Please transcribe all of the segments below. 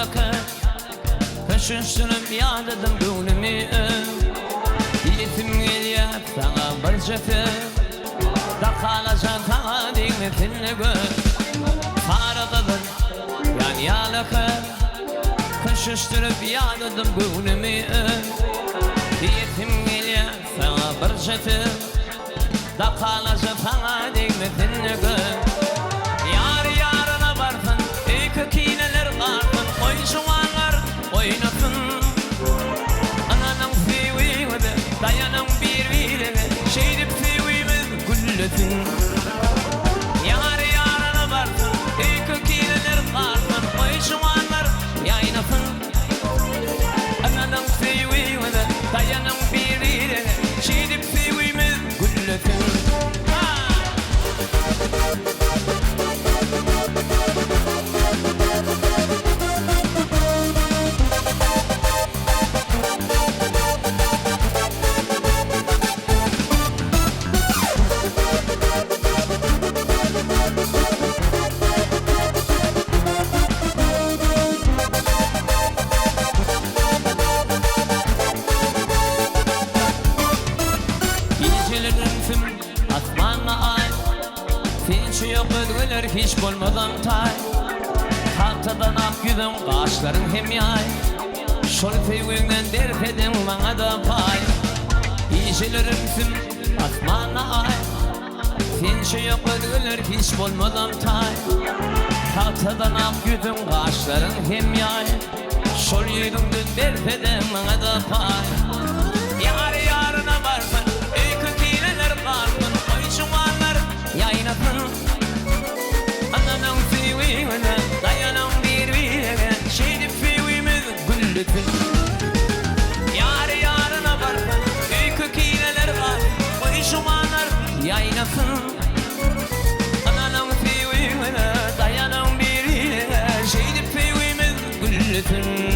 yalaka Köşüştürüp yağladım gönlümü Yetim geliyor sana bir cefe Da kalacak sana digmetinle göz Faradadır yan yalaka Köşüştürüp yağladım gönlümü Yetim geliyor sana bir cefe Da kalacak sana digmetinle göz Yar yarına varsın iki kineler varsın Oyuncular oynasın Ananın seviyede dayanın birbirine Şeydip seviyimiz güllesin Yar yarına varsın iki kineler varsın Oyuncular yaynasın Ananın seviyede dayanın birbirine Şeydip seviyimiz güllesin Yok ödüler hiç bulmadan tay Tahtadan ak yüzüm kaşların hem yay Şol sevgünden derf edin bana da pay İyicilerimsin asmana ay Finçe yok ödüler hiç bulmadan tay Tahtadan ak yüzüm kaşların hem yay Şol yüzünden derf edin bana da pay Yar yarına varsın iki kineler varsın Oyuncular yaynasın Ananın seviyine dayanın birbirine Şeydip seviyimiz güllesin Yar yarına varsın iki kineler var Oyuncular yaynasın Ananın seviyine dayanın birbirine Şeydip seviyimiz güllesin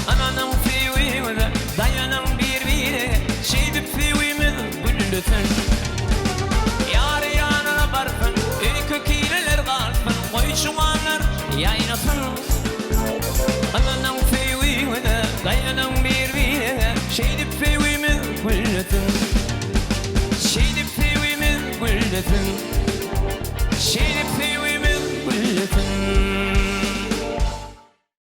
Ananın seviyine dayanın birbirine Şeydip seviyimiz güllesin Yar yanına varsın iki kineler varsın Oyuncular yaynasın Ananın seviyine dayanın birbirine Şeydip seviyimiz güllesin Şeydip seviyimiz güllesin Şeydip seviyimiz